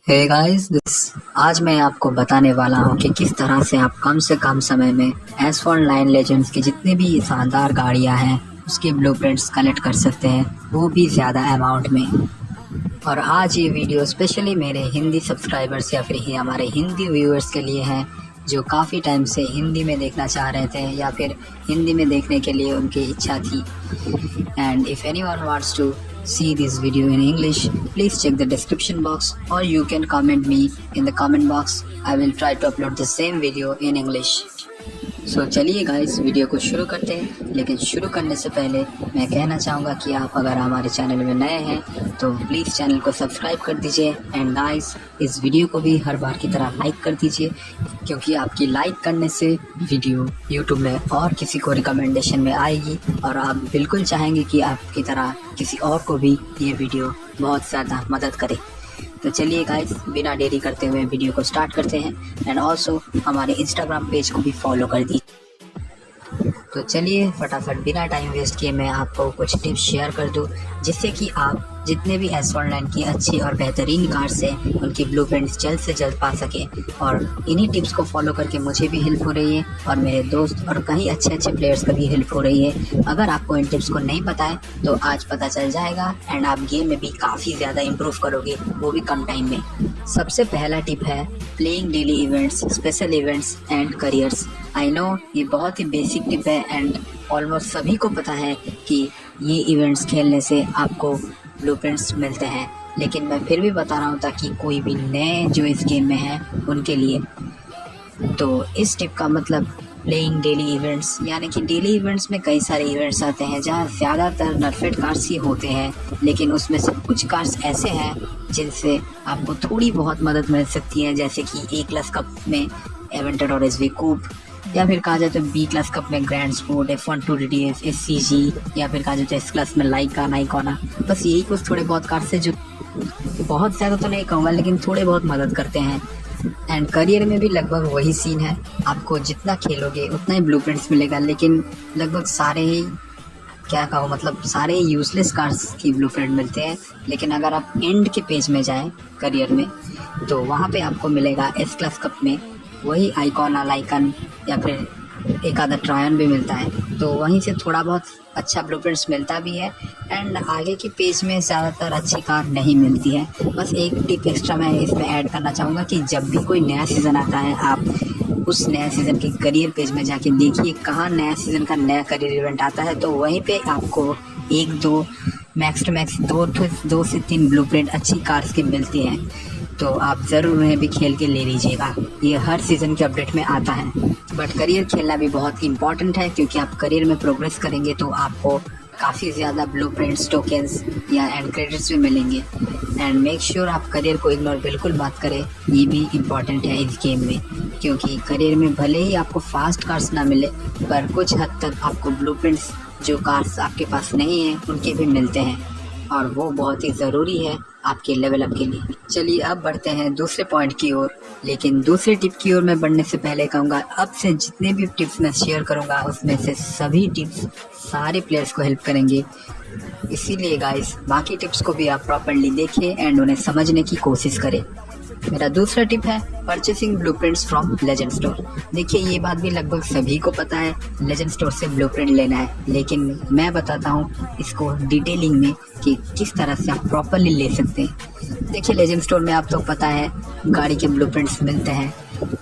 Hey guys this आज मैं आपको बताने वाला हूँ कि किस तरह से कम समय में S19 लेजेंड्स की जितनी भी शानदार गाड़ियाँ हैं उसके ब्लूप्रिंट्स कलेक्ट कर सकते हैं, वो भी ज़्यादा अमाउंट में। और आज ये वीडियो स्पेशली मेरे हिंदी सब्सक्राइबर्स या फिर हमारे हिंदी व्यूअर्स के लिए है जो काफ़ी टाइम से हिंदी में देखना चाह रहे थे या फिर हिंदी में देखने के लिए उनकी इच्छा थी। And if anyone wants to see this video in English, please check the description box or you can comment me in the comment box. I will try to upload the same video in English. सो चलिए guys video को शुरू करते हैं, लेकिन शुरू करने से पहले मैं कहना चाहूँगा कि आप अगर हमारे चैनल में नए हैं तो प्लीज़ चैनल को सब्सक्राइब कर दीजिए एंड गाइस इस वीडियो को भी हर बार की तरह लाइक कर दीजिए, क्योंकि आपकी लाइक करने से वीडियो यूट्यूब में और किसी को रिकमेंडेशन में आएगी और आप बिल्कुल चाहेंगे कि आपकी तरह किसी और को भी ये वीडियो बहुत ज़्यादा मदद करे। तो चलिए गाइस बिना देरी करते हुए वीडियो को स्टार्ट करते हैं एंड ऑल्सो हमारे इंस्टाग्राम पेज को भी फॉलो कर दीजिए। तो चलिए फटाफट बिना टाइम वेस्ट किए मैं आपको कुछ टिप्स शेयर कर दूं जिससे कि आप जितने भी S19 की अच्छी और बेहतरीन कार्स हैं उनकी ब्लूप्रिंट्स जल्द से जल्द पा सकें। और इन्हीं टिप्स को फॉलो करके मुझे भी हेल्प हो रही है और मेरे दोस्त और कई अच्छे प्लेयर्स का भी हेल्प हो रही है। अगर आपको इन टिप्स को नहीं पता है तो आज पता चल जाएगा एंड आप गेम में भी काफ़ी ज़्यादा इम्प्रूव करोगे, वो भी कम टाइम में। सबसे पहला टिप है playing daily events, special events and careers. I know ये बहुत ही बेसिक टिप है एंड ऑलमोस्ट सभी को पता है कि ये इवेंट्स खेलने से आपको ब्लूप्रिंट्स मिलते हैं, लेकिन मैं फिर भी बता रहा हूँ ताकि कोई भी नए जो इस गेम में हैं उनके लिए। तो इस टिप का मतलब प्लेइंग डेली इवेंट्स, यानी कि डेली इवेंट्स में कई सारे इवेंट्स आते हैं जहाँ ज़्यादातर नर्फेड कार्स ही होते हैं, लेकिन उसमें से कुछ कार्स ऐसे हैं जिनसे आपको थोड़ी बहुत मदद मिल सकती है, जैसे कि A+ कप में एवेंटेडोर SV कूप, या फिर कहा जाए तो B+ कप में grand sport, F1 2DDS SCG, या फिर कहा जाए तो S+ में लाइका नाइकोना। बस यही कुछ थोड़े बहुत कार्स हैं जो बहुत ज़्यादा तो नहीं कहूँगा लेकिन थोड़े बहुत मदद करते हैं। एंड करियर में भी लगभग वही सीन है, आपको जितना खेलोगे उतना ही ब्लूप्रिंट्स मिलेगा, लेकिन लगभग सारे ही क्या कहूँ मतलब सारे यूजलेस कार्स की ब्लूप्रिंट मिलते हैं। लेकिन अगर आप एंड के पेज में जाएं करियर में तो वहाँ पे आपको मिलेगा S+ कप में वही आइकॉन लाइकन या फिर एक आधा ट्रायन भी मिलता है, तो वहीं से थोड़ा बहुत अच्छा ब्लूप्रिंट्स मिलता भी है। एंड आगे के पेज में ज़्यादातर अच्छी कार नहीं मिलती है। बस एक टिप एक्स्ट्रा मैं इसमें ऐड करना चाहूँगा कि जब भी कोई नया सीज़न आता है आप उस नया सीज़न के करियर पेज में जाके देखिए कहाँ नया सीज़न का नया करियर इवेंट आता है, तो वहीं पे आपको 1-2 मैक्स टू मैक्स 2 से 3 ब्लूप्रिंट अच्छी कार्स की मिलती हैं, तो आप ज़रूर उन्हें भी खेल के ले लीजिएगा। ये हर सीज़न के अपडेट में आता है। बट करियर खेलना भी बहुत इम्पॉर्टेंट है, क्योंकि आप करियर में प्रोग्रेस करेंगे तो आपको काफ़ी ज़्यादा ब्लूप्रिंट्स, टोकन्स या एंड क्रेडिट्स भी मिलेंगे। एंड मेक श्योर आप करियर को इग्नोर बिल्कुल मत करें, ये भी इम्पॉर्टेंट है इस गेम में, क्योंकि करियर में भले ही आपको फास्ट कार्स ना मिले पर कुछ हद तक आपको ब्लूप्रिंट्स जो कार्स आपके पास नहीं हैं उनके भी मिलते हैं, और वो बहुत ही ज़रूरी है आपके लेवल अप के लिए। चलिए अब बढ़ते हैं दूसरे पॉइंट की ओर, लेकिन दूसरे टिप की ओर मैं बढ़ने से पहले कहूँगा अब से जितने भी टिप्स मैं शेयर करूँगा उसमें से सभी टिप्स सारे प्लेयर्स को हेल्प करेंगे। इसीलिए गाइस बाकी टिप्स को भी आप प्रॉपर्ली देखिए एंड उन्हें समझने की कोशिश करें। मेरा दूसरा टिप है purchasing blueprints from legend store. देखिए ये बात भी लगभग सभी को पता है, लेजेंड स्टोर से ब्लूप्रिंट लेना है, लेकिन मैं बताता हूँ इसको डिटेलिंग में कि किस तरह से आप प्रॉपर्ली ले सकते हैं। देखिए लेजेंड स्टोर में आप तो पता है गाड़ी के ब्लूप्रिंट्स मिलते हैं,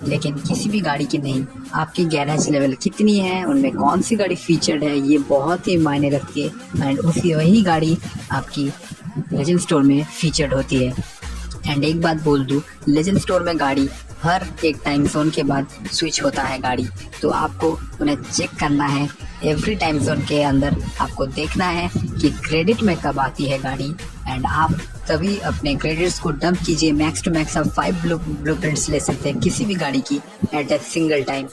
लेकिन किसी भी गाड़ी की नहीं, आपकी गैरेज लेवल कितनी है, उनमें कौन सी गाड़ी फीचर्ड है, ये बहुत ही मायने रखती है। एंड वही गाड़ी आपकी लेजेंड स्टोर में फीचर्ड होती है। एंड एक बात बोल दूँ, लेजेंड स्टोर में गाड़ी हर एक टाइम जोन के बाद स्विच होता है गाड़ी, तो आपको उन्हें चेक करना है एवरी टाइम जोन के अंदर। आपको देखना है कि क्रेडिट में कब आती है गाड़ी एंड आप तभी अपने क्रेडिट्स को डंप कीजिए। मैक्स टू मैक्स आप 5 ब्लूप्रिंट्स ले सकते हैं किसी भी गाड़ी की at a single time.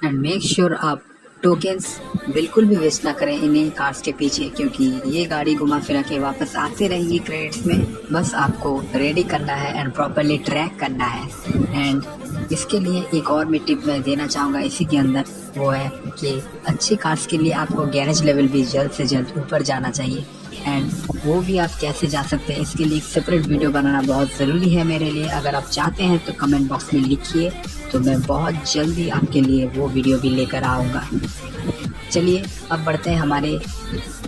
And make sure आप टोकन्स बिल्कुल भी वेस्ट ना करें इन्हीं कार्स के पीछे, क्योंकि ये गाड़ी घुमा फिरा के वापस आते रहेंगी क्रेडिट्स में। बस आपको रेडी करना है एंड प्रॉपर्ली ट्रैक करना है। एंड इसके लिए एक और भी टिप मैं देना चाहूँगा इसी के अंदर, वो है कि अच्छी कार्स के लिए आपको गैरेज लेवल भी जल्द से जल्द ऊपर जाना चाहिए। एंड वो भी आप कैसे जा सकते हैं इसके लिए सेपरेट वीडियो बनाना बहुत ज़रूरी है मेरे लिए। अगर आप चाहते हैं तो कमेंट बॉक्स में लिखिए, तो मैं बहुत जल्दी आपके लिए वो वीडियो भी लेकर आऊँगा। चलिए अब बढ़ते हैं हमारे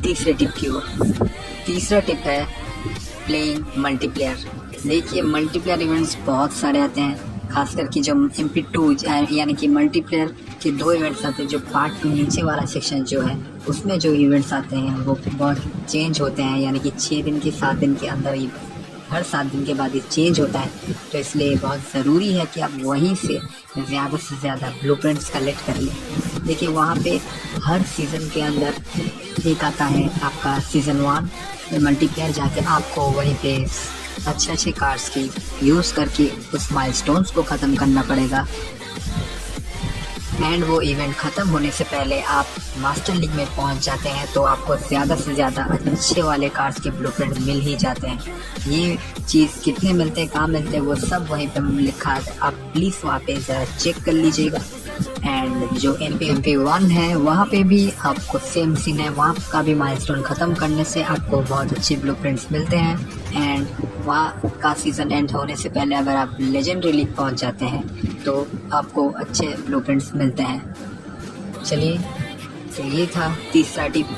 तीसरे टिप की ओर। तीसरा टिप है प्लेइंग मल्टीप्लेयर। देखिए मल्टीप्लेयर इवेंट्स बहुत सारे आते हैं, खासकर कि जो MP2 यानी कि मल्टीप्लेयर के 2 इवेंट्स आते हैं। जो पार्ट 2 नीचे वाला सेक्शन जो है उसमें जो इवेंट्स आते हैं वो बहुत चेंज होते हैं, यानी कि 6 दिन के 7 दिन के अंदर ही हर 7 दिन के बाद ये चेंज होता है। तो इसलिए बहुत ज़रूरी है कि आप वहीं से ज़्यादा ब्लूप्रिंट्स कलेक्ट कर लें। देखिए वहाँ पे हर सीज़न के अंदर एक आता है आपका सीज़न 1 मल्टीप्लेयर, जाके आपको वहीं पे अच्छे कार्ड्स की यूज़ करके उस माइलस्टोन्स को ख़त्म करना पड़ेगा। एंड वो इवेंट ख़त्म होने से पहले आप मास्टर लीग में पहुंच जाते हैं, तो आपको ज़्यादा से ज़्यादा अच्छे वाले कार्ड्स के ब्लूप्रिंट मिल ही जाते हैं। ये चीज़ कितने मिलते हैं, कहाँ मिलते हैं, वो सब वहीं पे लिखा है, आप प्लीज़ वहाँ पे ज़रा चेक कर लीजिएगा। एंड जो MP1 है वहाँ पे भी आपको सेम सीन है, वहाँ का भी माइलस्टोन ख़त्म करने से आपको बहुत अच्छे ब्लूप्रिंट्स मिलते हैं। एंड वहाँ का सीज़न एंड होने से पहले अगर आप लेजेंडरी लीग पहुँच जाते हैं तो आपको अच्छे ब्लूप्रिंट्स मिलते हैं। चलिए तो ये था तीसरा टिप।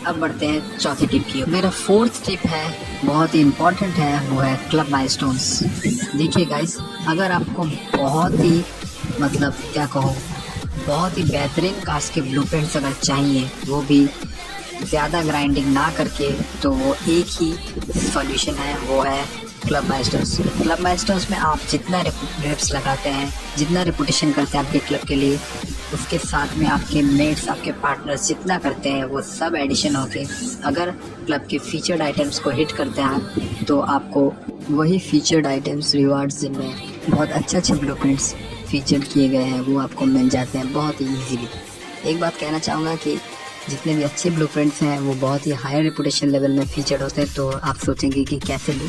अब बढ़ते हैं चौथे टिप की। मेरा फोर्थ टिप है, बहुत ही इम्पोर्टेंट है, वो है क्लब माइलस्टोन्स। देखिए गाइस, अगर आपको बहुत ही क्या कहूँ, बहुत ही बेहतरीन कार्ड्स के ब्लूप्रिंट्स अगर चाहिए, वो भी ज़्यादा ग्राइंडिंग ना करके, तो वो एक ही सॉल्यूशन है, वो है क्लब माइलस्टोन्स। क्लब माइलस्टोन्स में आप जितना रेप्स लगाते हैं, जितना रेपुटेशन करते हैं आपके क्लब के लिए, उसके साथ में आपके मेट्स, आपके पार्टनर्स जितना करते हैं वो सब एडिशन होके अगर क्लब के फीचर्ड आइटम्स को हिट करते हैं तो आपको वही फीचर्ड आइटम्स रिवार्ड्स जिनमें बहुत अच्छे ब्लूप्रिंट्स फीचर किए गए हैं वो आपको मिल जाते हैं बहुत ही ईजीली। एक बात कहना चाहूँगा कि जितने भी अच्छे ब्लूप्रिंट्स हैं वो बहुत ही हायर रेपुटेशन लेवल में फीचर्ड होते हैं, तो आप सोचेंगे कि कैसे लूँ,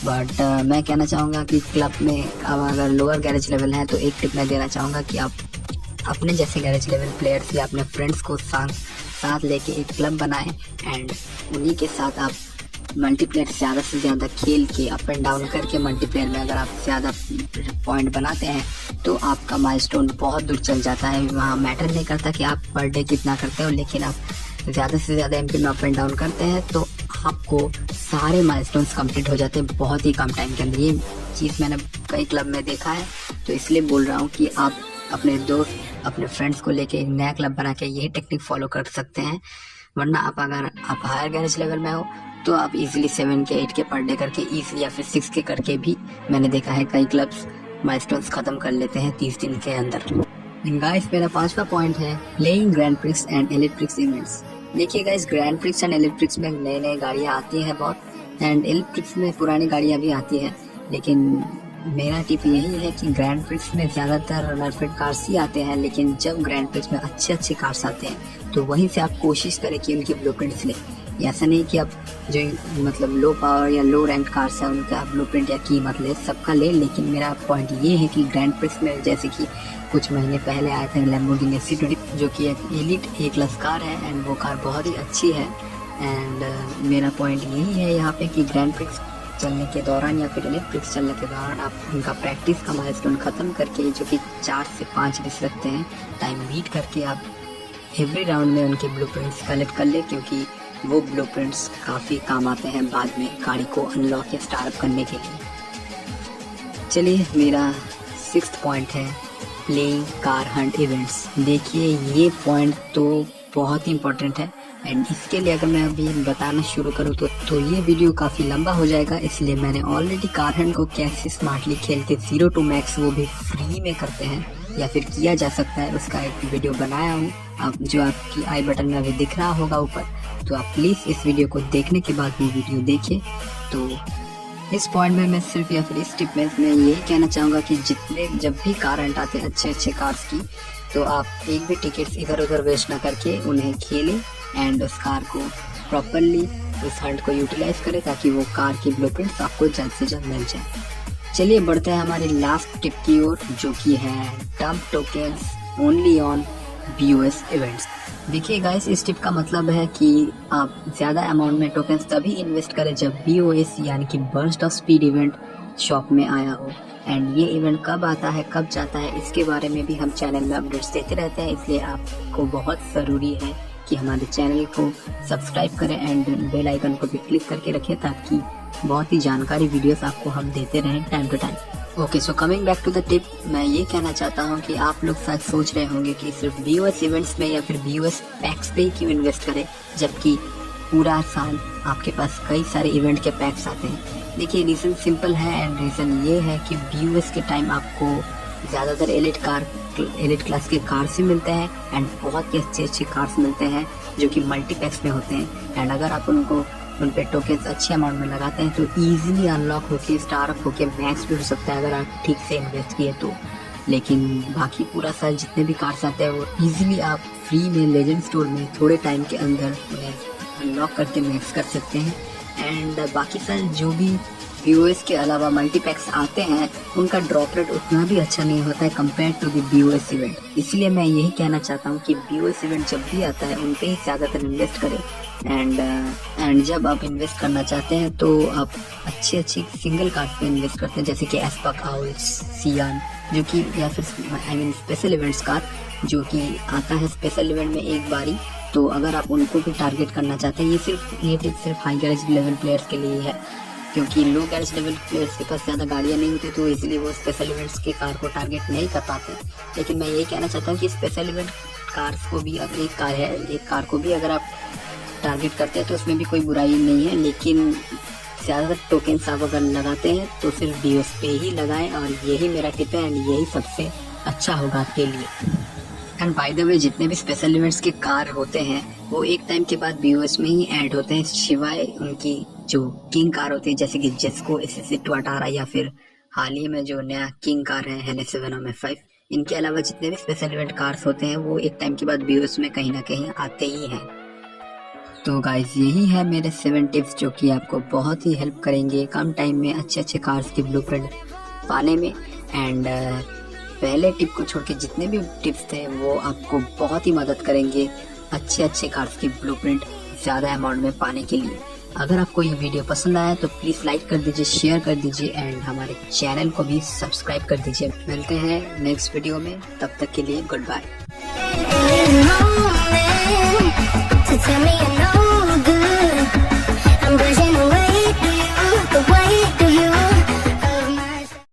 बट मैं कहना चाहूँगा कि क्लब में अब अगर लोअर गैरेज लेवल है तो एक टिप मैं देना चाहूँगा कि आप अपने जैसे गैरेज लेवल प्लेयर्स या अपने फ्रेंड्स को साथ लेके एक क्लब बनाएं एंड उन्हीं के साथ आप मल्टीप्लेयर ज़्यादा से ज़्यादा खेल के अप एंड डाउन करके मल्टीप्लेयर में अगर आप ज़्यादा पॉइंट बनाते हैं तो आपका माइलस्टोन बहुत दूर चल जाता है। वहाँ मैटर नहीं करता कि आप पर डे कितना करते हो, लेकिन आप ज़्यादा से ज़्यादा MP में अप एंड डाउन करते हैं तो आपको सारे माइलस्टोन्स कंप्लीट हो जाते हैं बहुत ही कम टाइम के अंदर। ये चीज़ मैंने कई क्लब में देखा है, तो इसलिए बोल रहा हूँ कि आप अपने दोस्त, अपने फ्रेंड्स को लेके एक नया क्लब बना के यही टेक्निक फॉलो कर सकते हैं। वरना अगर आप हायर गैरेज लेवल में हो तो आप इजीली 7 के 8 के पर डे करके इजीली या फिर 6 के करके भी मैंने देखा है कई क्लब्स माइलस्टोन्स ख़त्म कर लेते हैं 30 दिन के अंदर। गाइस, मेरा 5वां पॉइंट है playing grand prix and elite prix events. देखिए guys, grand prix and elite prix में नई गाड़ियाँ आती हैं बहुत, एंड एलिट प्रिक्स में पुरानी गाड़ियाँ भी आती हैं, लेकिन मेरा टिप यही है कि ग्रैंड प्रिक्स में ज़्यादातर रनरफिट कार्स ही आते हैं, लेकिन जब ग्रैंड प्रिक्स में अच्छे कार्स आते हैं तो वहीं से आप कोशिश करें कि उनके ब्लूप्रिंट्स लें। ऐसा नहीं कि आप जो लो पावर या लो रैंक कार्स है उनका ब्लूप्रिंट या कीमत ले, सबका ले, लेकिन मेरा पॉइंट ये है कि ग्रैंड प्रिक्स में जैसे कि कुछ महीने पहले आया था लैम्बोर्गिनी C20 जो कि एक एलिट A-क्लास कार है एंड वो कार बहुत ही अच्छी है। एंड मेरा पॉइंट यही है यहाँ पे कि ग्रैंड प्रिक्स चलने के दौरान या फिर एलिट प्रिक्स चलने के दौरान आप उनका प्रैक्टिस का माइलस्टोन ख़त्म करके, जो कि 4 से 5 रेस रखते हैं, टाइम बीट करके आप एवरी राउंड में उनके ब्लूप्रिंट्स कलेक्ट कर ले, क्योंकि वो ब्लूप्रिंट्स काफ़ी काम आते हैं बाद में गाड़ी को अनलॉक या स्टार्ट करने के लिए। चलिए, मेरा 6th पॉइंट है प्लेइंग कार हंट इवेंट्स। देखिए ये पॉइंट तो बहुत ही इम्पोर्टेंट है एंड इसके लिए अगर मैं अभी बताना शुरू करूँ तो ये वीडियो काफ़ी लंबा हो जाएगा, इसलिए मैंने ऑलरेडी कार हंट को कैसे स्मार्टली खेल के 0 to max वो भी फ्री में करते हैं या फिर किया जा सकता है, उसका एक वीडियो बनाया हूँ, आप जो आपकी आई बटन में अभी दिख रहा होगा ऊपर, तो आप प्लीज़ इस वीडियो को देखने के बाद वो वीडियो देखिए। तो इस पॉइंट में मैं सिर्फ या फिर इस टिप में मैं यही कहना चाहूँगा कि जब भी कार हंट आते हैं अच्छे कार्स की, तो आप एक भी टिकट्स इधर उधर वेस्ट ना करके उन्हें खेलें एंड उस कार को प्रॉपरली उस हंट को यूटिलाइज करें ताकि वो कार की ब्लूप्रिंट्स आपको जल्द से जल्द मिल जाए। चलिए बढ़ते हैं हमारी लास्ट टिप की ओर, जो कि है dump tokens only on BOS events. देखिए गाइस, इस टिप का मतलब है कि आप ज़्यादा अमाउंट में टोकन्स तभी इन्वेस्ट करें जब BOS यानी कि burst of speed event shop में आया हो। एंड ये इवेंट कब आता है, कब जाता है, इसके बारे में भी हम चैनल में अपडेट्स देते रहते हैं, इसलिए आपको बहुत ज़रूरी है कि हमारे चैनल को सब्सक्राइब करें एंड बेल आइकन को भी क्लिक करके रखें ताकि बहुत ही जानकारी वीडियोस आपको हम देते रहें time to time. Okay, so coming back to the tip, मैं ये कहना चाहता हूँ कि आप लोग शायद सोच रहे होंगे कि सिर्फ BOS इवेंट्स में या फिर BOS पैक्स पे ही क्यों इन्वेस्ट करें जबकि पूरा साल आपके पास कई सारे इवेंट के पैक्स आते हैं। देखिए, रीज़न सिंपल है एंड रीज़न ये है कि BOS के टाइम आपको ज़्यादातर एलिट क्लास के कार्स ही मिलते हैं एंड बहुत ही अच्छे कार्स मिलते हैं जो कि मल्टीपैक्स में होते हैं। एंड अगर आप उन पे टोकन्स अच्छे अमाउंट में लगाते हैं तो ईजिली अनलॉक होके स्टार अप होके मैक्स भी हो सकता है अगर आप ठीक से इन्वेस्ट किए तो। लेकिन बाकी पूरा साल जितने भी कार्ड्स आते हैं वो ईजिली आप फ्री में लेजेंड स्टोर में थोड़े टाइम के अंदर उन्हें अनलॉक करके मैक्स कर सकते हैं। एंड बाकी साल जो भी BOS के अलावा मल्टीपैक्स आते हैं उनका ड्रॉप रेट उतना भी अच्छा नहीं होता है compare to the BOS event. इसलिए मैं यही कहना चाहता हूँ कि BOS इवेंट जब भी आता है उन पे ही ज़्यादातर इन्वेस्ट करें। एंड जब आप इन्वेस्ट करना चाहते हैं तो आप अच्छी सिंगल कार्ड पे इन्वेस्ट करते हैं जैसे कि एस्पक, आउल्स, सियान, जो कि या फिर स्पेशल इवेंट्स कार्ड जो कि आता है स्पेशल इवेंट में एक बारी। तो अगर आप उनको भी टारगेट करना चाहते हैं, ये टिप सिर्फ हाई गैरेज लेवल प्लेयर्स के लिए है क्योंकि लो गैरेज लेवल प्लेयर्स के पास ज़्यादा गाड़ियाँ नहीं होती तो इसलिए वो स्पेशल इवेंट्स के कार को टारगेट नहीं कर पाते। लेकिन मैं यही कहना चाहता हूँ कि स्पेशल इवेंट कार्स को भी, अगर एक कार को भी अगर आप टारगेट करते हैं तो उसमें भी कोई बुराई नहीं है, लेकिन ज़्यादातर टोकन्स आप अगर लगाते हैं तो सिर्फ BOS पे ही लगाएं और यही मेरा टिप है एंड यही सबसे अच्छा होगा आपके लिए। एंड बाय द वे, जितने भी स्पेशल इवेंट्स के कार होते हैं वो एक टाइम के बाद BOS में ही ऐड होते हैं सिवाय उनकी जो किंग कार होती है जैसे कि जेस्को SS218 या फिर हाल ही में जो नया किंग कार है NS7 इनके अलावा जितने भी स्पेशल इवेंट कार्स होते हैं वो एक टाइम के बाद BOS में कहीं ना कहीं आते ही हैं। तो गाइज, यही है मेरे 7 टिप्स जो कि आपको बहुत ही हेल्प करेंगे कम टाइम में अच्छे कार्स की ब्लूप्रिंट पाने में। एंड पहले टिप को छोड़ के जितने भी टिप्स थे वो आपको बहुत ही मदद करेंगे अच्छे कार्स की ब्लूप्रिंट ज़्यादा अमाउंट में पाने के लिए। अगर आपको ये वीडियो पसंद आया तो प्लीज़ लाइक कर दीजिए, शेयर कर दीजिए एंड हमारे चैनल को भी सब्सक्राइब कर दीजिए। मिलते हैं नेक्स्ट वीडियो में, तब तक के लिए गुड बाय।